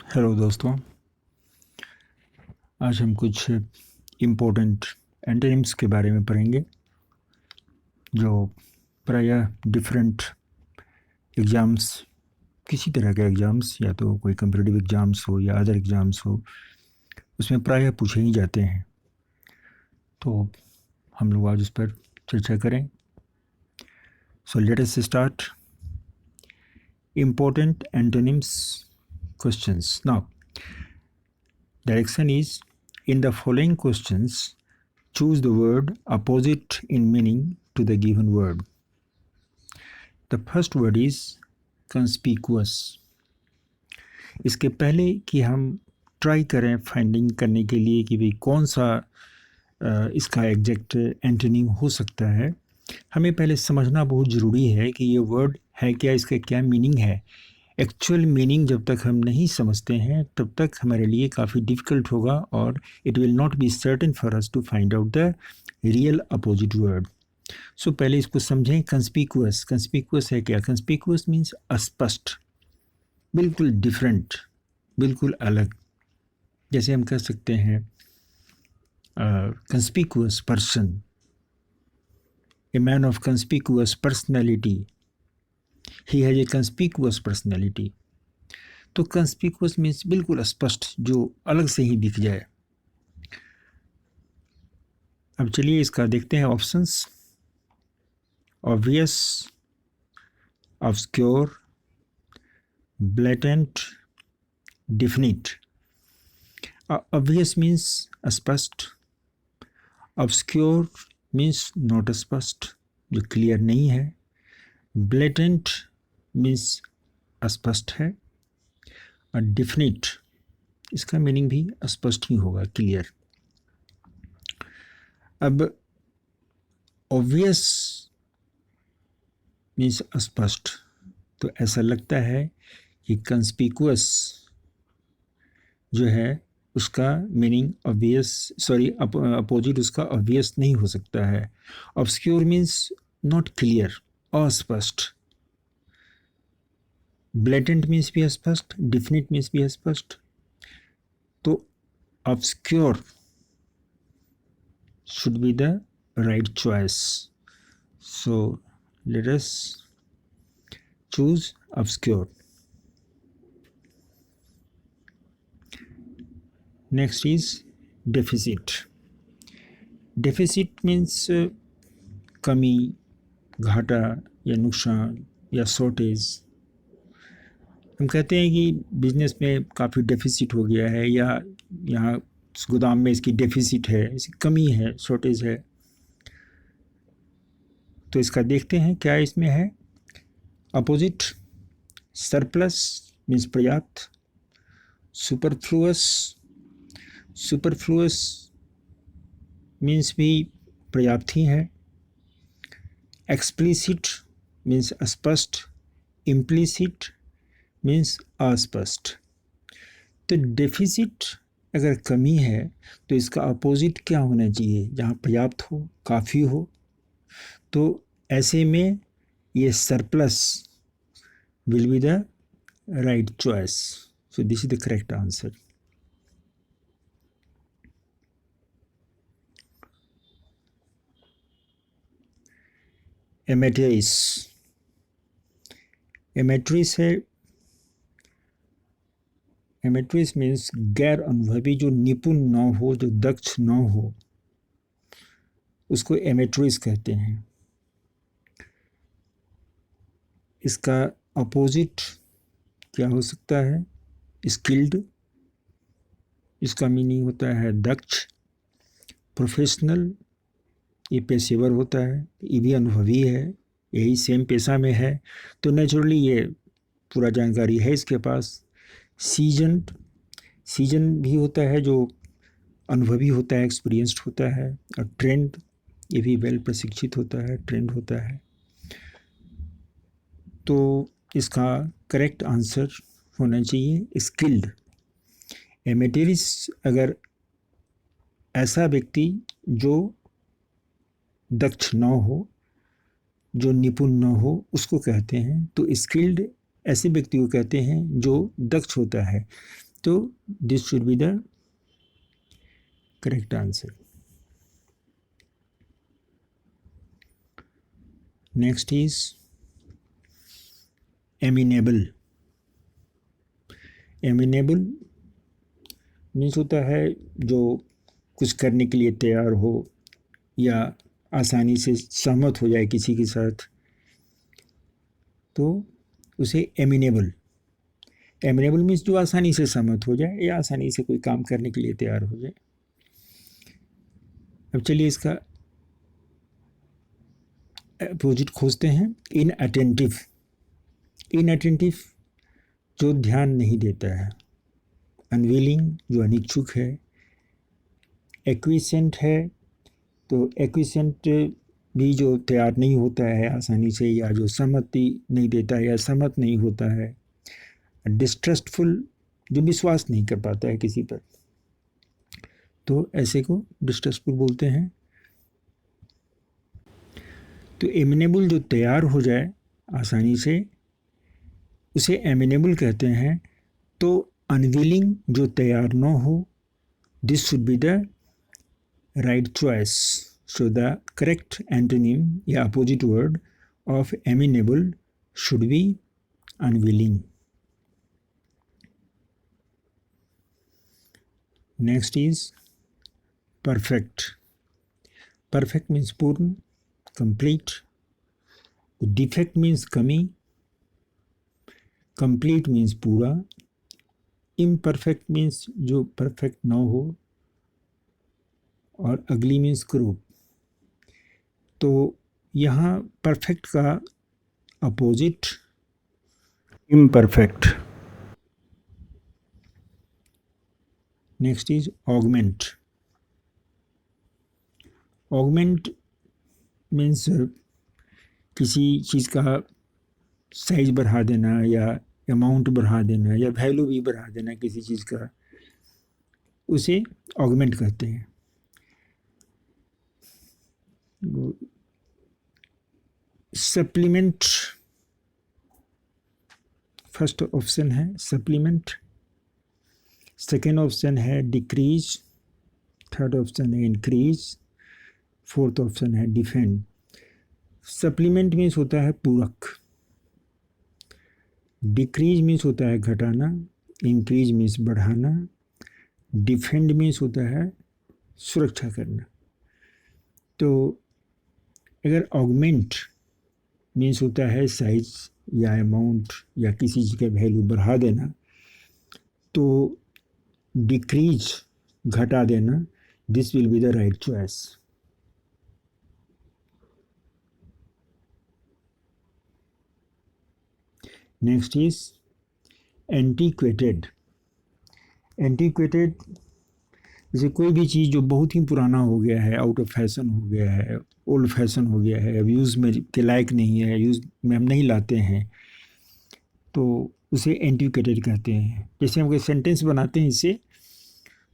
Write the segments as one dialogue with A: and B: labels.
A: Hello दोस्तों, आज हम कुछ इम्पोर्टेंट एंटोनिम्स के बारे में पढ़ेंगे जो प्रायः डिफरेंट एग्ज़ाम्स, किसी तरह के एग्ज़ाम्स या तो कोई कम्पिटिटिव एग्ज़ाम्स हो या अदर एग्ज़ाम्स हो, उसमें प्रायः पूछे ही जाते हैं। तो हम लोग आज उस पर चर्चा करें। So let us start important antonyms questions. Now, direction is in the following questions, choose the word opposite in meaning to the given word. The first word is conspicuous. इसके पहले कि हम ट्राई करें फाइंडिंग करने के लिए कि भाई कौन सा इसका एग्जैक्ट एंटोनिम हो सकता है, हमें पहले समझना बहुत ज़रूरी है कि ये वर्ड है क्या, इसका क्या मीनिंग है। एक्चुअल मीनिंग जब तक हम नहीं समझते हैं तब तक हमारे लिए काफ़ी डिफ़िकल्ट होगा और it will not be certain for us to find out the real opposite word. So पहले इसको समझें। कंस्पिकुअस, कंस्पिकुअस है क्या? कंस्पिकुअस मीन्स अस्पष्ट, बिल्कुल डिफरेंट, बिल्कुल अलग। जैसे हम कह सकते हैं conspicuous person, a man of conspicuous personality, he has a conspicuous personality. तो कंस्पिकुअस मीन्स बिल्कुल स्पष्ट, जो अलग से ही दिख जाए। अब चलिए इसका देखते हैं options. Obvious, obscure, blatant, definite. Obvious means स्पष्ट, ऑब्सक्योर मीन्स नॉट स्पष्ट, जो क्लियर नहीं है, ब्लेटेंट मीन्स स्पष्ट है, और डिफिनिट इसका मीनिंग भी स्पष्ट ही होगा, क्लियर। अब ऑब्वियस मीन्स स्पष्ट, तो ऐसा लगता है कि कंस्पिकुअस जो है उसका मीनिंग ऑब्वियस, अपोजिट उसका ऑब्वियस नहीं हो सकता है। ऑब्सक्योर मीन्स नॉट क्लियर, अस्पष्ट। ब्लेटेंट मीन्स भी स्पष्ट, डिफिनिट मीन्स भी स्पष्ट। तो obscure should be the right choice. So let us choose obscure. Next is deficit. Deficit means कमी, घाटा या नुकसान या शॉर्टेज। हम कहते हैं कि बिजनेस में काफ़ी डेफिसिट हो गया है, या यहाँ गोदाम में इसकी डेफिसिट है, इसकी कमी है, शॉर्टेज है। तो इसका देखते हैं क्या इसमें है। अपोजिट, सरप्लस मीन्स पर्याप्त, सुपरफ्लुअस, सुपरफ्लुअस मीन्स भी पर्याप्त ही है। एक्सप्लिसिट मीन्स स्पष्ट, इम्प्लिसिट मीन्स अस्पष्ट। तो डेफिसिट अगर कमी है तो इसका अपोजिट क्या होना चाहिए? जहाँ पर्याप्त हो, काफ़ी हो, तो ऐसे में ये surplus will be the right choice. So this is the correct answer. Amateurs, amateurs है, एमेट्रिस मीन्स गैर अनुभवी, जो निपुण न हो, जो दक्ष न हो, उसको एमेट्रिस कहते हैं। इसका अपोजिट क्या हो सकता है? स्किल्ड, इसका मीनिंग होता है दक्ष। प्रोफेशनल, ये पेशेवर होता है, ये भी अनुभवी है, यही सेम पेशा में है, तो नेचुरली ये पूरा जानकारी है इसके पास। सीजन्ड, सीजन भी होता है जो अनुभवी होता है, एक्सपीरियंस्ड होता है। और ट्रेंड, ये भी वेल प्रशिक्षित होता है, ट्रेंड होता है। तो इसका करेक्ट आंसर होना चाहिए स्किल्ड। एमेटेरिस अगर ऐसा व्यक्ति जो दक्ष न हो, जो निपुण न हो, उसको कहते हैं। तो स्किल्ड ऐसे व्यक्ति को कहते हैं जो दक्ष होता है, तो this should be the correct answer. Next is amenable. Amenable means होता है जो कुछ करने के लिए तैयार हो या आसानी से सहमत हो जाए किसी के साथ, तो उसे एमिनेबल. एमिनेबल मीन्स जो आसानी से सहमत हो जाए या आसानी से कोई काम करने के लिए तैयार हो जाए. अब चलिए इसका अपोजिट खोजते हैं. इनअटेंटिव. इनअटेंटिव जो ध्यान नहीं देता है. अनविलिंग जो अनिच्छुक है. एक्विसेंट है तो एक्विसेंट भी जो तैयार नहीं होता है आसानी से, या जो सहमति नहीं देता है या सहमत नहीं होता है. डिस्ट्रस्टफुल जो विश्वास नहीं कर पाता है किसी पर, तो ऐसे को डिस्ट्रस्टफुल बोलते हैं. तो एमिनेबल जो तैयार हो जाए आसानी से उसे एमिनेबल कहते हैं. तो अनविलिंग जो तैयार न हो, this should be the right choice. So the correct antonym या opposite word of amenable should be unwilling. Next is perfect. Perfect means पूर्ण, कंप्लीट. डिफेक्ट मीन्स कमी. कंप्लीट मीन्स पूरा. इम्परफेक्ट मीन्स जो परफेक्ट ना हो. और अगली मीन्स क्रूप. तो यहाँ परफेक्ट का opposite imperfect. Next is augment. Augment means किसी चीज़ का साइज बढ़ा देना या अमाउंट बढ़ा देना या वैल्यू भी बढ़ा देना किसी चीज़ का, उसे ऑगमेंट कहते हैं. सप्लीमेंट फर्स्ट ऑप्शन है सप्लीमेंट. सेकेंड ऑप्शन है डिक्रीज. थर्ड ऑप्शन है इंक्रीज. फोर्थ ऑप्शन है डिफेंड. सप्लीमेंट मीन्स होता है पूरक. डिक्रीज मीन्स होता है घटाना. इंक्रीज मीन्स बढ़ाना. डिफेंड मीन्स होता है सुरक्षा करना. तो अगर ऑगमेंट मीन्स होता है साइज या अमाउंट या किसी चीज़ का वैल्यू बढ़ा देना, तो डिक्रीज घटा देना, this will be the right choice. Next is antiquated. Antiquated जैसे कोई भी चीज़ जो बहुत ही पुराना हो गया है, आउट ऑफ फैशन हो गया है, ओल्ड फैशन हो गया है, अब यूज़ में के लायक नहीं है, यूज़ में हम नहीं लाते हैं, तो उसे एंटीक्वेटेड कहते हैं. जैसे हम कोई सेंटेंस बनाते हैं इससे,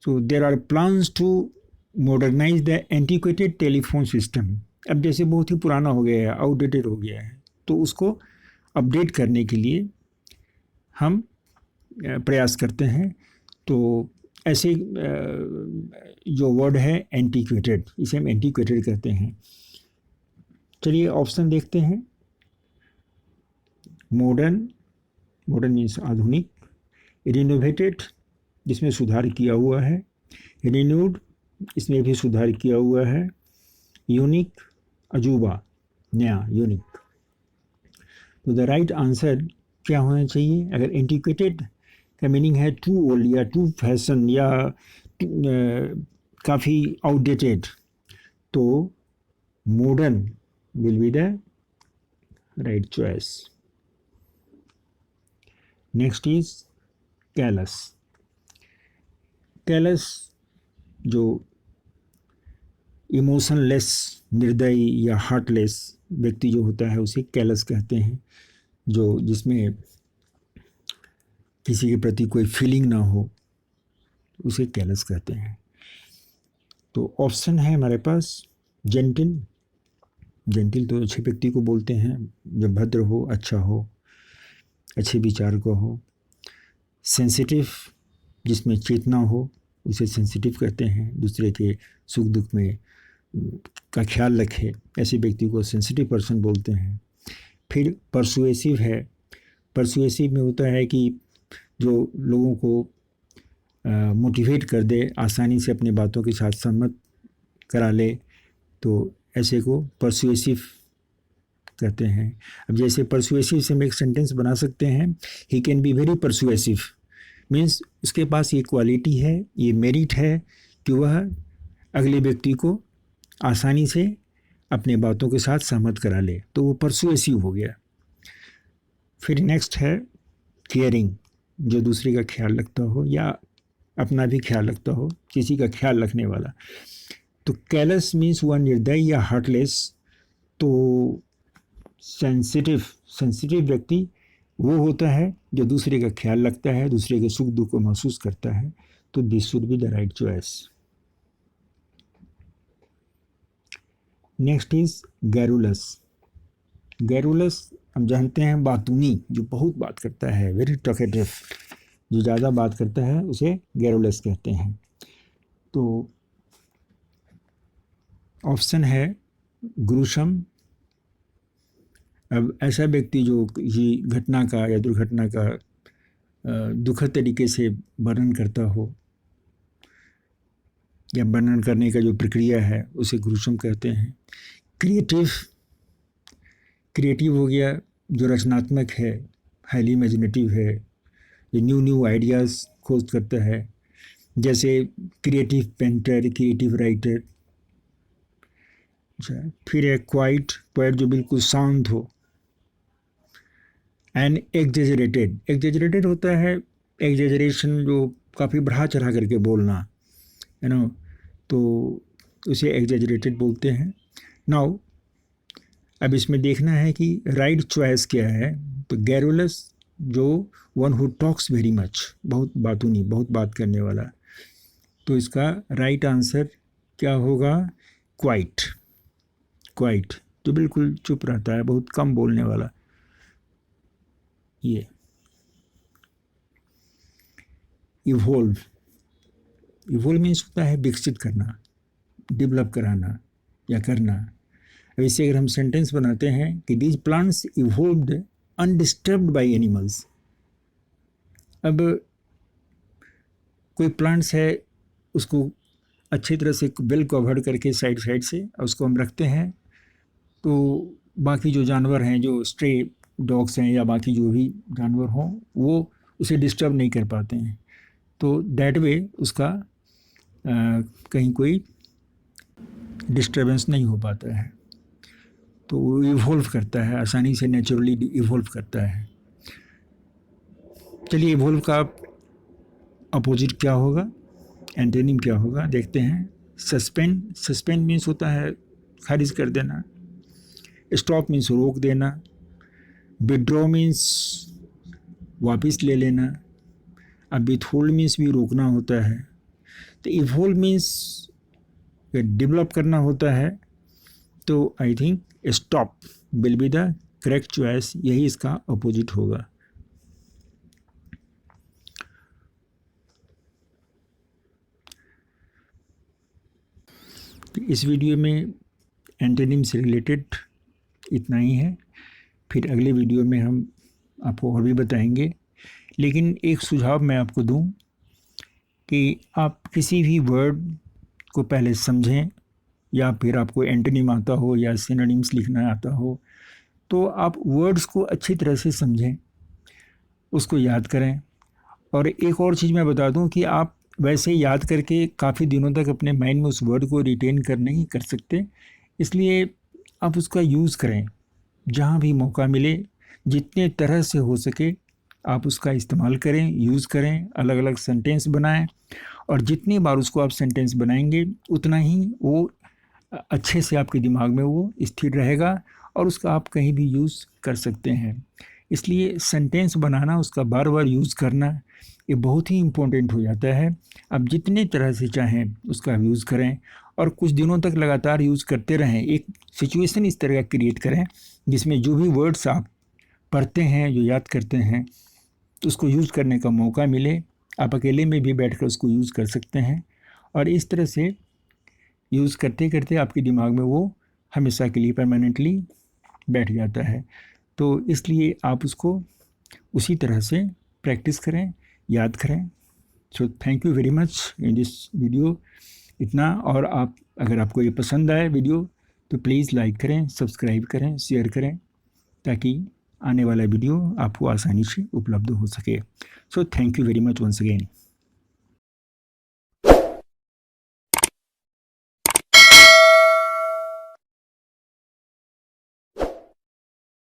A: so there are plans to modernise the antiquated telephone system. अब जैसे बहुत ही पुराना हो गया है, आउटडेटेड हो गया है, तो उसको अपडेट करने के लिए हम प्रयास करते हैं. तो ऐसे जो वर्ड है एंटीक्वेटेड, इसे हम एंटीक्वेटेड कहते हैं. चलिए ऑप्शन देखते हैं. मॉडर्न. मॉडर्न मीन्स आधुनिक. रिनोवेटेड जिसमें सुधार किया हुआ है. रिन्यूड इसमें भी सुधार किया हुआ है. यूनिक अजूबा, नया, यूनिक. तो द राइट आंसर क्या होना चाहिए? अगर एंटीक्वेटेड का मीनिंग है टू ओल्ड या टू फैशन या काफ़ी आउटडेटेड, तो modern will be the right choice. Next is callus. Callus जो इमोशनलेस, निर्दयी या हार्टलेस व्यक्ति जो होता है उसे कैलस कहते हैं. जो जिसमें किसी के प्रति कोई फीलिंग ना हो उसे कैलस कहते हैं. तो ऑप्शन है हमारे पास जेंटिल. जेंटिल तो अच्छे व्यक्ति को बोलते हैं जो भद्र हो, अच्छा हो, अच्छे विचार को हो. सेंसिटिव जिसमें चेतना हो उसे सेंसिटिव कहते हैं, दूसरे के सुख दुख में का ख्याल रखे, ऐसे व्यक्ति को सेंसिटिव पर्सन बोलते हैं। फिर परसुएसिव है। परसुएसिव में होता है कि जो लोगों को मोटिवेट कर दे, आसानी से अपनी बातों के साथ सहमत करा ले, तो ऐसे को परसुएसिव कहते हैं। अब जैसे परसुएसिव से हम एक सेंटेंस बना सकते हैं, he can be very persuasive, means उसके पास ये क्वालिटी है, ये मेरिट है कि वह अगले व्यक्ति को आसानी से अपने बातों के साथ सहमत करा ले, तो वो परसुएसिव हो गया। फिर नेक्स्ट है केयरिंग, जो दूसरे का ख्याल रखता हो या अपना भी ख्याल रखता हो, किसी का ख्याल रखने वाला। तो कैलस मीन्स वह निर्दयी या हार्टलेस। तो सेंसिटिव व्यक्ति वो होता है जो दूसरे का ख्याल रखता है, दूसरे के सुख दुख को महसूस करता है। तो this should be the right choice. Next is garrulous. Garrulous हम जानते हैं बातूनी, जो बहुत बात करता है, वेरी टॉकेटिव, जो ज़्यादा बात करता है उसे गैरुलस कहते हैं। तो ऑप्शन है ग्रूसम। अब ऐसा व्यक्ति जो किसी घटना का या दुर्घटना का दुखद तरीके से वर्णन करता हो, या वर्णन करने का जो प्रक्रिया है उसे ग्रूसम कहते हैं। क्रिएटिव हो गया जो रचनात्मक है, हाईली इमेजिनेटिव है, जो न्यू आइडियाज़ खोज करता है, जैसे क्रिएटिव पेंटर, क्रिएटिव राइटर। फिर है क्वाइट जो बिल्कुल शांत हो। एंड एग्जेजरेटेड होता है, एग्जेजरेशन जो काफ़ी बढ़ा चढ़ा करके बोलना, तो उसे एग्जेजरेटेड बोलते हैं। नाउ अब इसमें देखना है कि राइट चॉइस क्या है। तो गैरुलस जो one who talks very much, बहुत बातूनी, बहुत बात करने वाला, तो इसका राइट आंसर क्या होगा? क्वाइट जो बिल्कुल चुप रहता है, बहुत कम बोलने वाला। ये इवोल्व मीन्स होता है विकसित करना, डेवलप कराना या करना। अब इससे अगर हम सेंटेंस बनाते हैं कि these plants evolved undisturbed by animals. अब कोई प्लांट्स है, उसको अच्छी तरह से वेल कवर्ड करके साइड से उसको हम रखते हैं, तो बाकी जो जानवर हैं, जो स्ट्रे डॉग्स हैं या बाकी जो भी जानवर हों, वो उसे डिस्टर्ब नहीं कर पाते हैं। तो दैट वे उसका कहीं कोई डिस्टर्बेंस नहीं हो पाता है, तो वो इवॉल्व करता है, आसानी से नेचुरली इवॉल्व करता है। चलिए, इवॉल्व का अपोजिट क्या होगा, एंटोनिम क्या होगा, देखते हैं। सस्पेंड मीन्स होता है खारिज कर देना। स्टॉप मीन्स रोक देना। विड्रॉ मीन्स वापस ले लेना। अब विथहोल्ड मीन्स भी रोकना होता है। तो इवॉल्व मीन्स डेवलप करना होता है। तो I think stop will be the correct choice, यही इसका अपोजिट होगा। तो इस वीडियो में एंटोनिम से रिलेटेड इतना ही है। फिर अगले वीडियो में हम आपको और भी बताएंगे। लेकिन एक सुझाव मैं आपको दूं कि आप किसी भी वर्ड को पहले समझें, या फिर आपको एंटोनिम आता हो या सिनोनिम्स लिखना आता हो, तो आप वर्ड्स को अच्छी तरह से समझें, उसको याद करें। और एक और चीज़ मैं बता दूं कि आप वैसे याद करके काफ़ी दिनों तक अपने माइंड में उस वर्ड को रिटेन कर नहीं कर सकते, इसलिए आप उसका यूज़ करें। जहाँ भी मौका मिले, जितने तरह से हो सके आप उसका इस्तेमाल करें, यूज़ करें, अलग अलग सेंटेंस बनाएं। और जितनी बार उसको आप सेंटेंस बनाएंगे, उतना ही वो अच्छे से आपके दिमाग में वो स्थिर रहेगा और उसका आप कहीं भी यूज़ कर सकते हैं। इसलिए सेंटेंस बनाना, उसका बार बार यूज़ करना, ये बहुत ही इम्पोर्टेंट हो जाता है। आप जितने तरह से चाहें उसका यूज़ करें और कुछ दिनों तक लगातार यूज़ करते रहें। एक सिचुएशन इस तरह का क्रिएट करें जिसमें जो भी वर्ड्स आप पढ़ते हैं, जो याद करते हैं, तो उसको यूज़ करने का मौका मिले, आप अकेले में भी बैठकर उसको यूज़ कर सकते हैं और इस तरह से यूज़ करते करते आपके दिमाग में वो हमेशा के लिए परमानेंटली बैठ जाता है। तो इसलिए आप उसको उसी तरह से प्रैक्टिस करें, याद करें। सो thank you very much in this video इतना। और आप अगर आपको ये पसंद आए वीडियो तो प्लीज़ लाइक करें, सब्सक्राइब करें, शेयर करें ताकि आने वाला वीडियो आपको आसानी से उपलब्ध हो सके। So thank you very much once again.